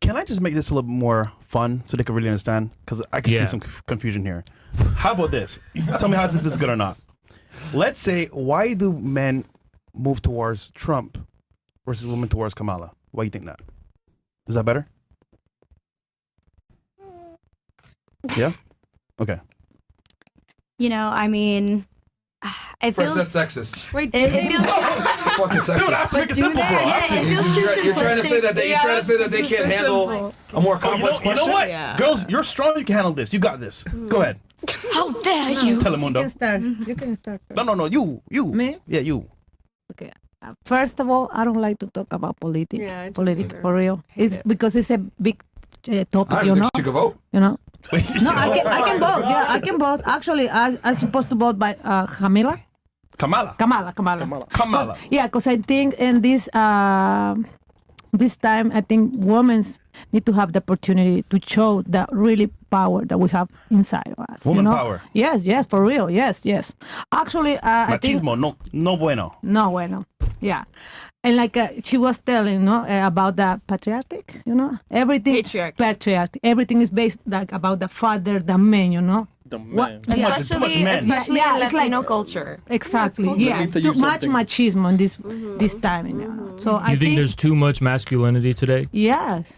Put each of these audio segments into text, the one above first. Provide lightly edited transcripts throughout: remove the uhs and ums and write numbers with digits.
can I just make this a little bit more fun so they can really understand? Because I can see some confusion here. How about this? Tell me how this is good or not. Let's say, why do men move towards Trump versus women towards Kamala? Why do you think that? Is that better? Yeah? Okay. You know, I mean, it feels... First, that's sexist. Wait, it feels... It's fucking sexist. Make it simple, bro. Yeah, it feels too simplistic. You're trying to say that they can't handle a more complex question? You know what? Yeah. Girls, you're strong. You can handle this. You got this. Go ahead. How dare you? Telemundo. You can start. No. You. Me? Yeah, you. Okay. First of all, I don't like to talk about politics. Yeah, politics for real. It's because it's a big topic. I don't think she could vote. You know. No, I can vote. Yeah, I can vote. Actually, I'm supposed to vote by Kamala. Yeah, because I think in this time, I think women need to have the opportunity to show the really power that we have inside of us. Woman power. Yes, for real. Yes. Actually, I think machismo, no bueno. No bueno. Yeah. And like she was telling, about the patriarchy, everything. Patriarchy. Everything is based like about the father, the man, The man. Especially in Latino culture. Exactly. Yeah. Too much machismo in this time. So I think there's too much masculinity today. Yes.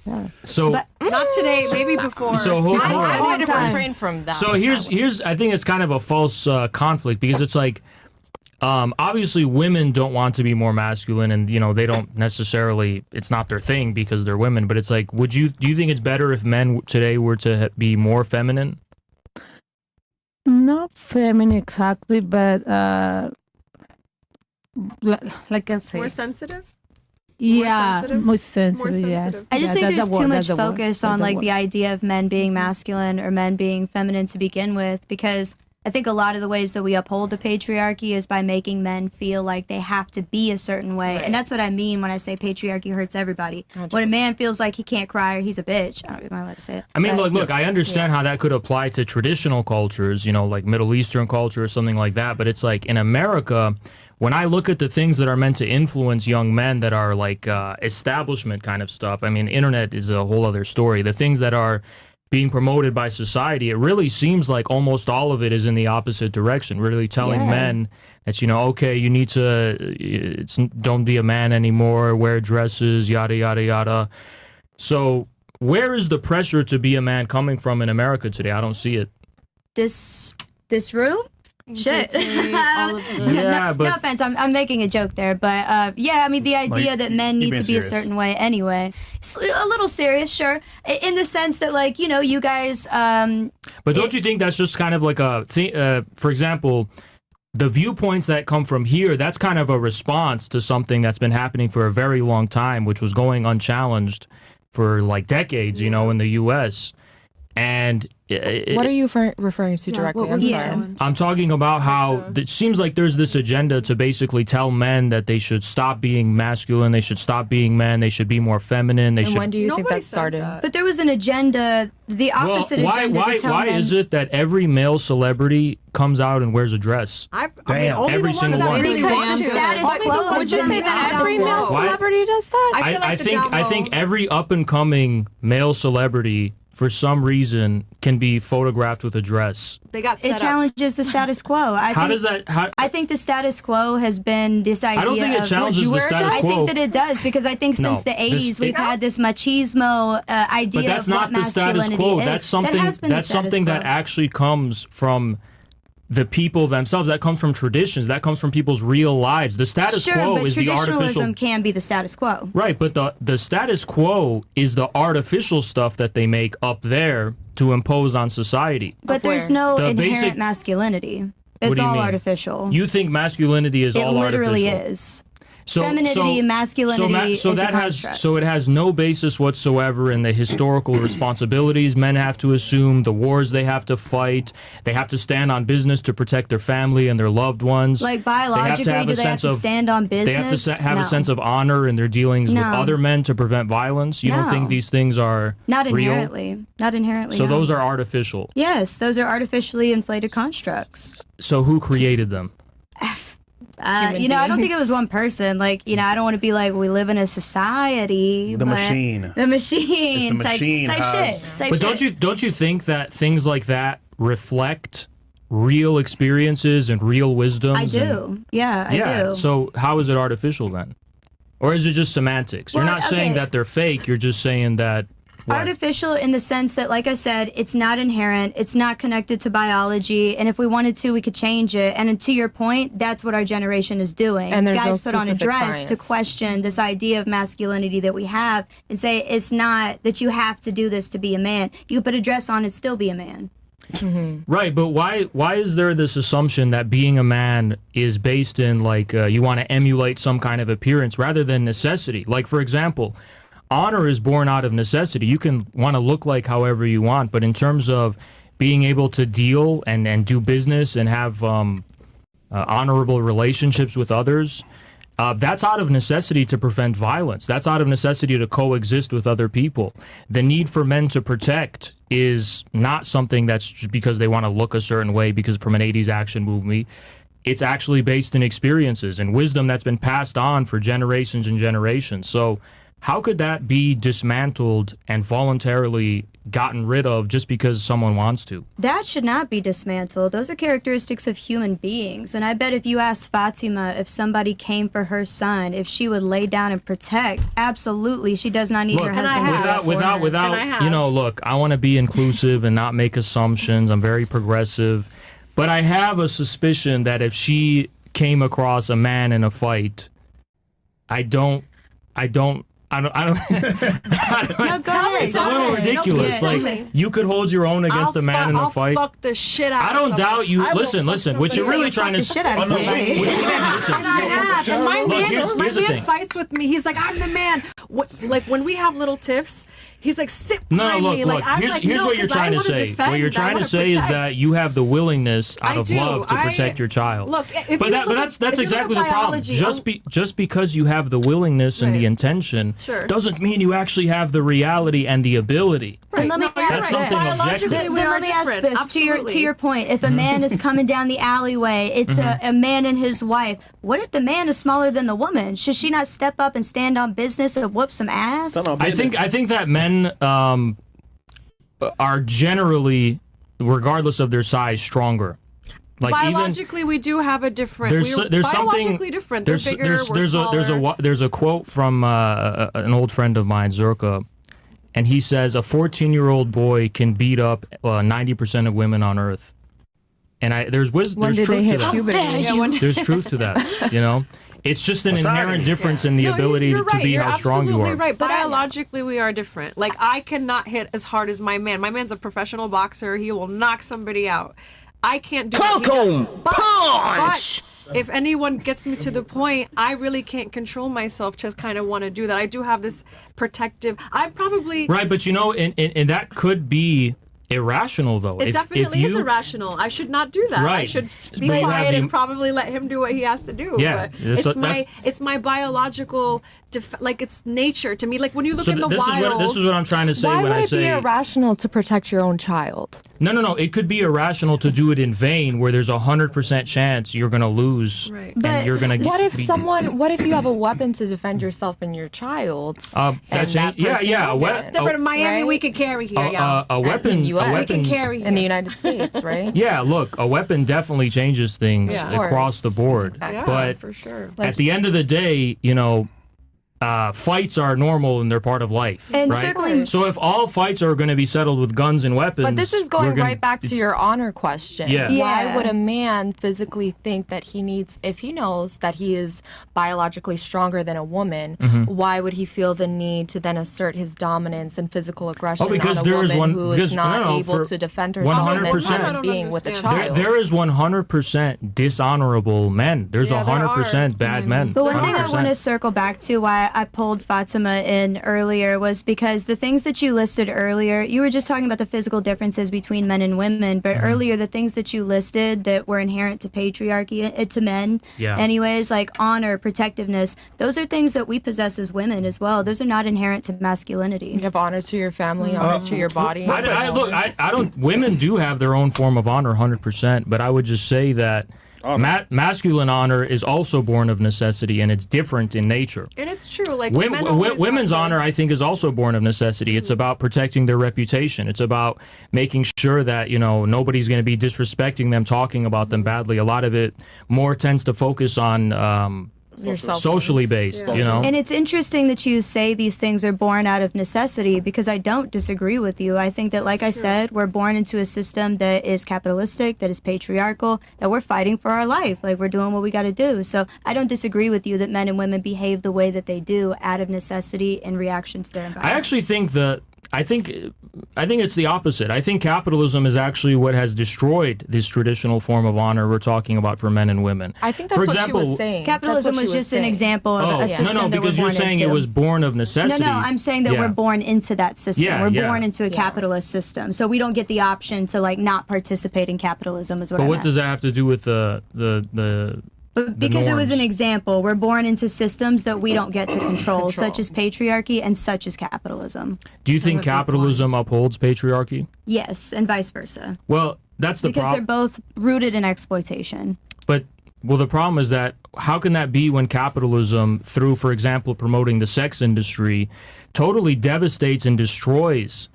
Yeah. So but not today, maybe before. So hold on. I need to refrain from that. So here's I think it's kind of a false conflict because it's like obviously women don't want to be more masculine and they don't necessarily, it's not their thing because they're women, but it's like do you think it's better if men today were to be more feminine? Not feminine exactly, but like I say, more sensitive. Yeah, more sensitive. Yes. I just think there's too much focus on like the idea of men being masculine or men being feminine to begin with, because I think a lot of the ways that we uphold the patriarchy is by making men feel like they have to be a certain way. Right. And that's what I mean when I say patriarchy hurts everybody. 100%. When a man feels like he can't cry or he's a bitch, I don't know if I'm allowed to say it. I mean, look, I understand how that could apply to traditional cultures, like Middle Eastern culture or something like that. But it's like in America, when I look at the things that are meant to influence young men that are like establishment kind of stuff, I mean, internet is a whole other story. The things that are being promoted by society, it really seems like almost all of it is in the opposite direction, really telling men that, okay, you need to, don't be a man anymore, wear dresses, yada, yada, yada. So where is the pressure to be a man coming from in America today? I don't see it. This room? Shit. But no offense, I'm making a joke there, but I mean the idea that men need to be a certain way anyway. It's a little serious, sure, in the sense that like you guys. But don't you think that's just kind of like a thing? For example, the viewpoints that come from here, that's kind of a response to something that's been happening for a very long time, which was going unchallenged for like decades, in the U.S. And what are you referring to directly? I'm sorry. I'm talking about how it seems like there's this agenda to basically tell men that they should stop being masculine, they should stop being men, they should be more feminine. When do you think that started? But there was an agenda, the opposite agenda. Why is it that every male celebrity comes out and wears a dress? Every single one. Because the status quo. Would you say that every male celebrity does that? I think every up and coming male celebrity, for some reason, can be photographed with a dress. They got set It challenges the status quo. I think the status quo has been this idea. I don't think it challenges the status quo. I think that it does, because I think since the 80s we've had this machismo idea. But that's of not what the status quo. Is. That's something that actually comes from the people themselves. That comes from traditions. That comes from people's real lives. The status quo is the artificial. Traditionalism can be the status quo. Right, but the status quo is the artificial stuff that they make up there to impose on society. But there's no inherent masculinity. It's all artificial. You think masculinity is all artificial? It literally is. Femininity, masculinity is a construct. So it has no basis whatsoever in the historical responsibilities men have to assume, the wars they have to fight. They have to stand on business to protect their family and their loved ones. Like biologically, do they have to stand on business? They have to have a sense of honor in their dealings with other men to prevent violence. You don't think these things are not real? Inherently. Not inherently. So those are artificial. Yes, those are artificially inflated constructs. So who created them? you know, I don't think it was one person. Like, you know, I don't want to be like, we live in a society. The machine. The machine. It's the machine type shit. But don't you think that things like that reflect real experiences and real wisdom? I do. I do. So how is it artificial then? Or is it just semantics? You're not saying that they're fake. You're just saying that... What? Artificial in the sense that, like I said, it's not inherent, it's not connected to biology, and if we wanted to, we could change it. And to your point, that's what our generation is doing. And there's guys no put on a dress science to question this idea of masculinity that we have and say it's not that you have to do this to be a man. You put a dress on and still be a man. Mm-hmm. Right, but why is there this assumption that being a man is based in, like, you want to emulate some kind of appearance rather than necessity? Like, for example, honor is born out of necessity. You can want to look like however you want, but in terms of being able to deal and do business and have honorable relationships with others, that's out of necessity to prevent violence. That's out of necessity to coexist with other people. The need for men to protect is not something that's just because they want to look a certain way because from an 80s action movie. It's actually based in experiences and wisdom that's been passed on for generations and generations. So how could that be dismantled and voluntarily gotten rid of just because someone wants to? That should not be dismantled. Those are characteristics of human beings. And I bet if you asked Fatima if somebody came for her son, if she would lay down and protect, absolutely, she does not need her husband. Without, you know, look, I want to be inclusive and not make assumptions. I'm very progressive. But I have a suspicion that if she came across a man in a fight, I don't No, go ahead. It's a little ridiculous. Like, you could hold your own against a man in a fight. I'll fuck the shit out I don't doubt you. Listen. What you're really trying to say. And my man fights with me. He's like, I'm the man. Like, when we have little tiffs, he's like, sit behind me. Look. Here's what you're trying to say. What you're trying to say is that you have the willingness out of love to protect your child. Look, that's exactly the problem. Just because you have the willingness and the intention doesn't mean you actually have the reality and the ability. And let me ask this to your point. If a man is coming down the alleyway, it's a man and his wife. What if the man is smaller than the woman? Should she not step up and stand on business and whoop some ass? I think that men are generally, regardless of their size, stronger. Like biologically, we do have a different. There's something different. They're bigger. We're smaller. There's a quote from an old friend of mine, Zherka, and he says a 14-year-old boy can beat up 90% of women on Earth. And there's truth to that. There's truth to that. You know, it's just an inherent difference in the ability to be how strong you are. You're right. Biologically, we are different. Like, I cannot hit as hard as my man. My man's a professional boxer. He will knock somebody out. I can't do punch. But if anyone gets me to the point, I really can't control myself to kind of want to do that. I do have this protective. I probably right, but you know, and that could be irrational, though. It definitely is irrational. I should not do that. Right. I should be quiet and probably let him do what he has to do. Yeah, but it's my biological, like, it's nature to me. Like, when you look in the wild. This is what I'm trying to say when I say. Why would it be irrational to protect your own child? No. It could be irrational to do it in vain, where there's 100% chance you're going to lose, and you're going to. What if you have a weapon to defend yourself and your child? Different in Miami, we could carry here. A weapon. We can carry in the United States, right? Yeah. Look, a weapon definitely changes things across the board. But for sure. At the end of the day, you know, fights are normal and they're part of life, and right? So if all fights are going to be settled with guns and weapons, but this is going right back to your honor question. Why would a man physically think that he needs, if he knows that he is biologically stronger than a woman, why would he feel the need to then assert his dominance and physical aggression on a woman who is not able to defend herself and then time being with a child? There is 100% dishonorable men. There's 100% bad men. But one thing I want to circle back to, why I pulled Fatima in earlier, was because the things that you listed earlier, you were just talking about the physical differences between men and women, but earlier the things that you listed that were inherent to patriarchy, to men anyways, like honor, protectiveness, those are things that we possess as women as well. Those are not inherent to masculinity. You have honor to your family, honor to your body. Women do have their own form of honor 100%, but I would just say that Masculine honor is also born of necessity, and it's different in nature. And it's true. Like women's honor, I think, is also born of necessity. It's about protecting their reputation. It's about making sure that, you know, nobody's going to be disrespecting them, talking about them badly. A lot of it more tends to focus on socially based, you know. And it's interesting that you say these things are born out of necessity, because I don't disagree with you. I think that, like I said, we're born into a system that is capitalistic, that is patriarchal, that we're fighting for our life. Like, we're doing what we got to do. So I don't disagree with you that men and women behave the way that they do out of necessity in reaction to their environment. I actually think that I think it's the opposite. I think capitalism is actually what has destroyed this traditional form of honor we're talking about for men and women. I think that's what she was saying. Capitalism was just an example of a system No, because you're saying it was born of necessity. No, I'm saying that we're born into that system. We're born into a capitalist system. So we don't get the option to, like, not participate in capitalism is what I meant. But what does that have to do with the because it was an example. We're born into systems that we don't get to control, such as patriarchy and such as capitalism. Do you think capitalism upholds patriarchy? Yes, and vice versa. Well, that's the problem. Because they're both rooted in exploitation. But, well, the problem is that how can that be when capitalism, through, for example, promoting the sex industry, totally devastates and destroys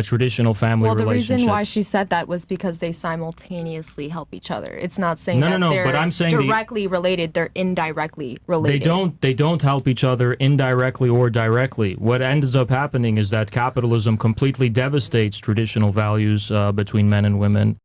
traditional family relationships? Well, the reason why she said that was because they simultaneously help each other. It's not saying that they're but I'm saying directly related, they're indirectly related. They don't help each other indirectly or directly. What ends up happening is that capitalism completely devastates traditional values between men and women.